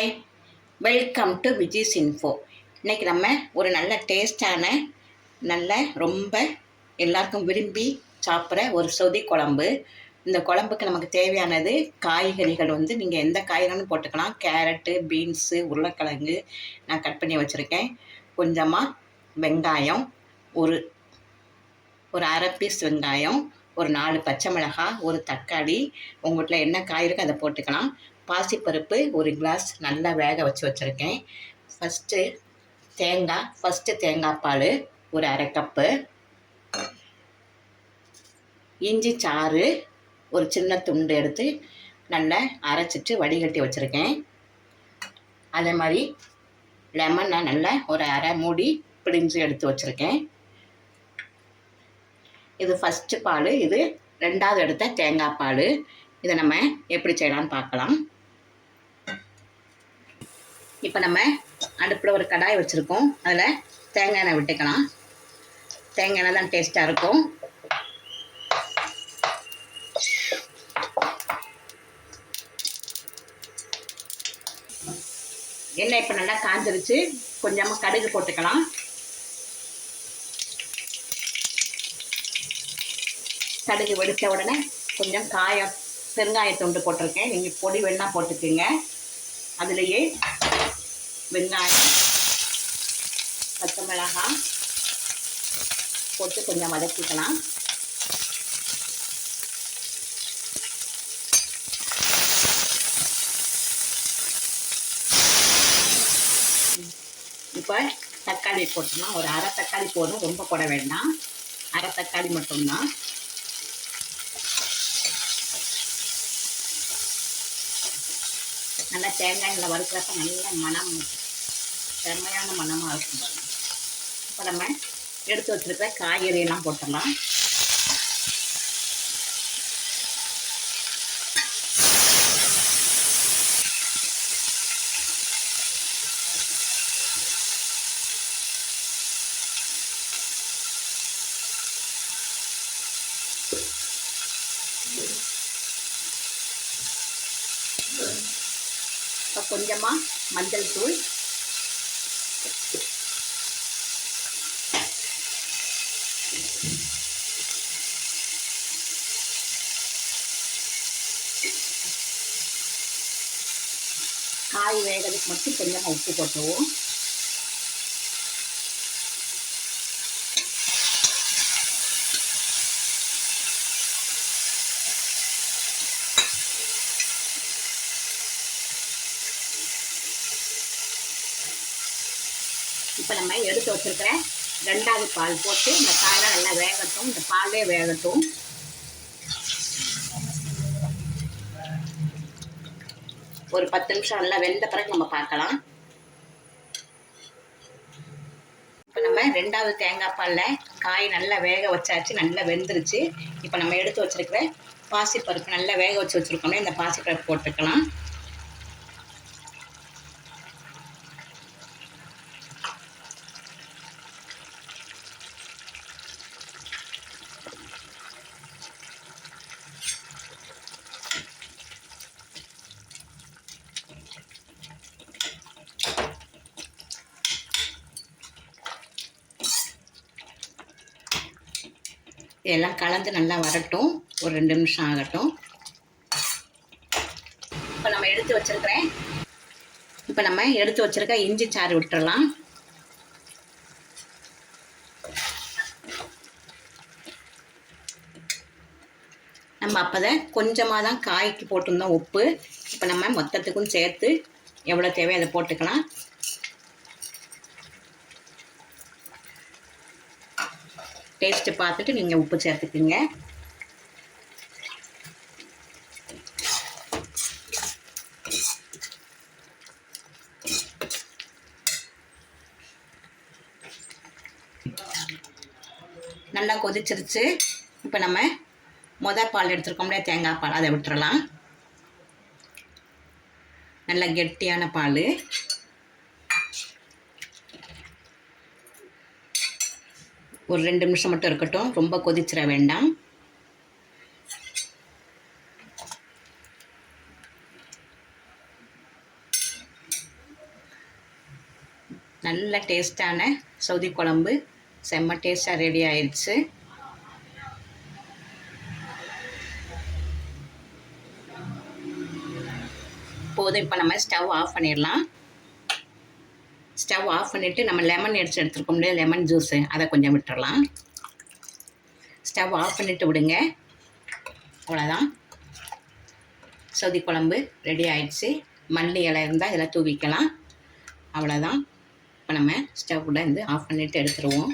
Hi, welcome to Viji's info. இன்றைக்கி நம்ம ஒரு நல்ல டேஸ்டான ரொம்ப எல்லாருக்கும் விரும்பி சாப்பிட்ற ஒரு சொதி குழம்பு. இந்த குழம்புக்கு நமக்கு தேவையானது காய்கறிகள் நீங்கள் எந்த காய்கறின்னு போட்டுக்கலாம். கேரட்டு, பீன்ஸு, உருளைக்கிழங்கு நான் கட் பண்ணி வச்சுருக்கேன். கொஞ்சமாக வெங்காயம், ஒரு ஒரு அரை பீஸ் வெங்காயம், ஒரு 4 பச்சை மிளகாய், ஒரு தக்காளி, உங்கள்கிட்ட என்ன காய் இருக்கோ அதை போட்டுக்கலாம். பாசிப்பருப்பு ஒரு கிளாஸ் நல்லா வேக வச்சுருக்கேன். ஃபஸ்ட்டு தேங்காய் பால் ஒரு அரை கப்பு, இஞ்சி சாறு ஒரு சின்ன துண்டு எடுத்து நல்லா அரைச்சிட்டு வடிகட்டி வச்சுருக்கேன். அதே மாதிரி லெமனை நல்லா ஒரு அரை மூடி பிழிஞ்சு எடுத்து வச்சுருக்கேன். இது ஃபஸ்ட்டு பால், இது ரெண்டாவது எடுத்த தேங்காய் பால். இதை நம்ம எப்படி செய்யலான்னு பார்க்கலாம். இப்போ நம்ம அடுப்பில் ஒரு கடாய் வச்சுருக்கோம். அதில் தேங்காய் எண்ணெய் விட்டுக்கலாம். தேங்காய் எண்ணெய் தான் டேஸ்ட்டாக இருக்கும். எண்ணெய் இப்போ நல்லா காஞ்சிருச்சு. கொஞ்சமாக கடுகு போட்டுக்கலாம். கடுகு வெடித்த உடனே கொஞ்சம் பெருங்காயத்துண்டு போட்டிருக்கேன். நீங்கள் பொடி வேணா போட்டுக்கோங்க. அதுலேயே வெங்காயம், பச்சை மிளகாய் போட்டு கொஞ்சம் வதக்கிக்கலாம். இப்போ தக்காளி போட்டுக்கலாம். ஒரு அரை தக்காளி போதும், ரொம்ப போட வேண்டாம். அரை தக்காளி மட்டும்தான். நல்லா தேங்காயில் வறுக்கிறப்ப நல்ல மனம், செம்மையான மனமாக இருக்கும் பாருங்க. இப்போ நம்ம எடுத்து வச்சுருக்கிற காய்கறியெல்லாம் போட்டுடலாம். இப்போ கொஞ்சமாக மஞ்சள் தூள், காய் வேகிறதுக்கு மட்டும் கொஞ்சமாக உப்பு போட்டுருவோம். இப்போ நம்ம எடுத்து வச்சுருக்கிற ரெண்டாவது பால் போட்டு இந்த காயெல்லாம் நல்லா வேகட்டும். இந்த பாலே வேகட்டும். ஒரு 10 நிமிஷம் நல்லா வெந்த பிறகு நம்ம பார்க்கலாம். இப்போ நம்ம ரெண்டாவது தேங்காய் பாலில் காய் நல்லா வேக வச்சாச்சு, நல்லா வெந்துருச்சு. இப்போ நம்ம எடுத்து வச்சுருக்கிற பாசிப்பருப்பு நல்லா வேக வச்சுருக்கோம்னா இந்த பாசிப்பருப்பு போட்டுக்கலாம். இதெல்லாம் கலந்து நல்லா வரட்டும். ஒரு 2 நிமிஷம் ஆகட்டும். இப்போ நம்ம எடுத்து வச்சிருக்க இஞ்சி சாறு விட்டுறலாம். நம்ம அப்போதான் கொஞ்சமாக தான் காய்க்கு போட்டிருந்தோம் உப்பு. இப்போ நம்ம மொத்தத்துக்கும் சேர்த்து எவ்வளோ தேவையோ அதை போட்டுக்கலாம். டேஸ்ட்டு பார்த்துட்டு நீங்கள் உப்பு சேர்த்துக்குங்க. நல்லா கொதிச்சிருச்சு. இப்போ நம்ம பால் எடுத்துருக்கோம்ல தேங்காய் பால், அதை விட்டுறலாம். நல்லா கெட்டியான பால். ஒரு 2 நிமிஷம் மட்டும் இருக்கட்டும், ரொம்ப கொதிச்சிட வேண்டாம். நல்ல டேஸ்டான சௌதி குழம்பு செம்ம டேஸ்ட்டாக ரெடி ஆயிடுச்சு. போதும், இப்போ நம்ம ஸ்டவ் ஆஃப் பண்ணிடலாம். ஸ்டவ் ஆஃப் பண்ணிவிட்டு நம்ம லெமன் எடுத்துருக்கோம் இல்லையா, லெமன் ஜூஸு அதை கொஞ்சம் விட்டுறலாம். ஸ்டவ் ஆஃப் பண்ணிவிட்டு விடுங்க. அவ்வளோதான், சௌதி குழம்பு ரெடி ஆயிடுச்சு. மல்லி இலை இருந்தால் இதெல்லாம் தூவிக்கலாம். அவ்வளோதான். இப்போ நம்ம ஸ்டவ்வில் இருந்து ஆஃப் பண்ணிவிட்டு எடுத்துருவோம்.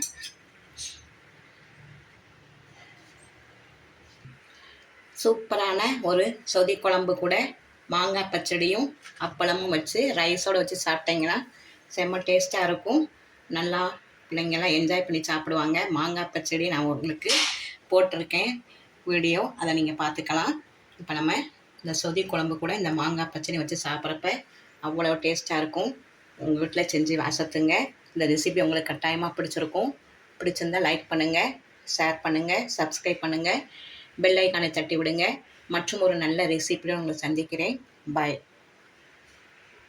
சூப்பரான ஒரு சௌதி குழம்பு கூட மாங்காய் பச்சடியும் அப்பளமும் வச்சு ரைஸோடு வச்சு சாப்பிட்டிங்கன்னா செம்ம டேஸ்ட்டாக இருக்கும். நல்லா பிள்ளைங்கள்லாம் என்ஜாய் பண்ணி சாப்பிடுவாங்க. மாங்காய் பச்சடி நான் உங்களுக்கு போட்டிருக்கேன் வீடியோ, அதை நீங்கள் பார்த்துக்கலாம். இப்போ நம்ம இந்த சௌதி குழம்பு கூட இந்த மாங்காய் பச்சடி வச்சு சாப்பிட்றப்ப அவ்வளோ டேஸ்ட்டாக இருக்கும். உங்கள் வீட்டில் செஞ்சு அசத்துங்க. இந்த ரெசிபி உங்களுக்கு கட்டாயமாக பிடிச்சிருக்கும். பிடிச்சிருந்தால் லைக் பண்ணுங்கள், ஷேர் பண்ணுங்கள், சப்ஸ்கிரைப் பண்ணுங்கள், பெல் ஐக்கானை தட்டி விடுங்க. மற்றும் ஒரு நல்ல ரெசிபியோடு உங்களை சந்திக்கிறேன். பாய்.